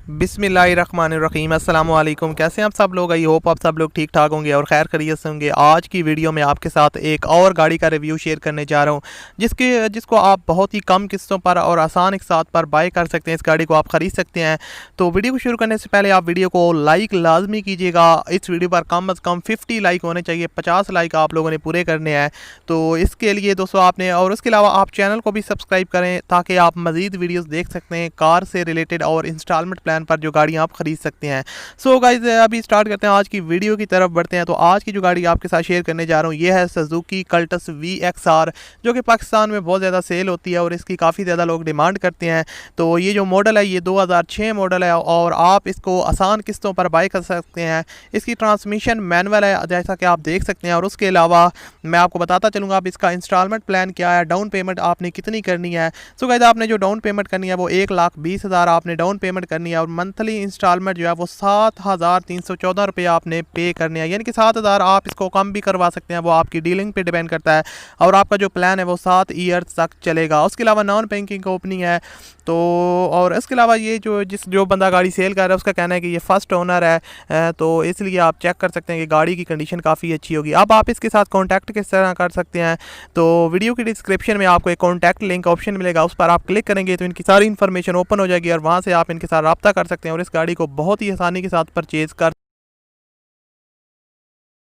बिस्मिल्लाहिर्रहमानिर्रहीम। अस्सलाम वालेकुम। कैसे हैं आप सब लोग? आई होप आप सब लोग ठीक ठाक होंगे और खैर खैरियत से होंगे। आज की वीडियो में आपके साथ एक और गाड़ी का रिव्यू शेयर करने जा रहा हूं जिसको आप बहुत ही कम किस्तों पर और आसान के साथ पर बाय कर सकते हैं। इस गाड़ी को आप ख़रीद सकते हैं। तो वीडियो को शुरू करने से पहले आप वीडियो को लाइक लाजमी कीजिएगा। इस वीडियो पर कम अज़ कम 50 लाइक होने चाहिए। 50 लाइक आप लोगों ने पूरे करने हैं। तो इसके लिए दोस्तों आपने, और उसके अलावा आप चैनल को भी सब्सक्राइब करें ताकि आप मज़ीद वीडियोज़ देख सकते हैं कार से रिलेटेड और इंस्टॉलमेंट प्लान पर जो गाड़ियाँ आप ख़रीद सकते हैं। सो गाइस, अभी स्टार्ट करते हैं, आज की वीडियो की तरफ बढ़ते हैं। तो आज की जो गाड़ी आपके साथ शेयर करने जा रहा हूँ ये है सुजुकी कल्टस VXR, जो कि पाकिस्तान में बहुत ज़्यादा सेल होती है और इसकी काफ़ी ज़्यादा लोग डिमांड करते हैं। तो ये जो मॉडल है ये 2006 मॉडल है और आप इसको आसान किस्तों पर बाय कर सकते हैं। इसकी ट्रांसमिशन मैनुअल है जैसा कि आप देख सकते हैं। और उसके अलावा मैं आपको बताता चलूँगा आप इसका इंस्टॉलमेंट प्लान क्या है, डाउन पेमेंट आपने कितनी करनी है। सो गाइस, आपने जो डाउन पेमेंट करनी है वो 1,20,000 आपने डाउन पेमेंट करनी है और मंथली इंस्टॉलमेंट जो है वो 7,314 रुपये आपने पे करने हैं। यानी कि 7,000 आप इसको कम भी करवा सकते हैं, वो आपकी डीलिंग पे डिपेंड करता है। और आपका जो प्लान है वो 7 ईयर्स तक चलेगा। उसके अलावा नॉन बैंकिंग कंपनी है। तो और इसके अलावा ये जो बंदा गाड़ी सेल कर रहा है उसका कहना है कि ये फर्स्ट ओनर है, तो इसलिए आप चेक कर सकते हैं कि गाड़ी की कंडीशन काफ़ी अच्छी होगी। अब आप इसके साथ कॉन्टैक्ट किस तरह कर सकते हैं, तो वीडियो की डिस्क्रिप्शन में आपको एक कॉन्टैक्ट लिंक ऑप्शन मिलेगा, उस पर आप क्लिक करेंगे तो इनकी सारी इन्फॉर्मेशन ओपन हो जाएगी और वहाँ से आप इनके साथ रब्ता कर सकते हैं और इस गाड़ी को बहुत ही आसानी के साथ परचेज़ कर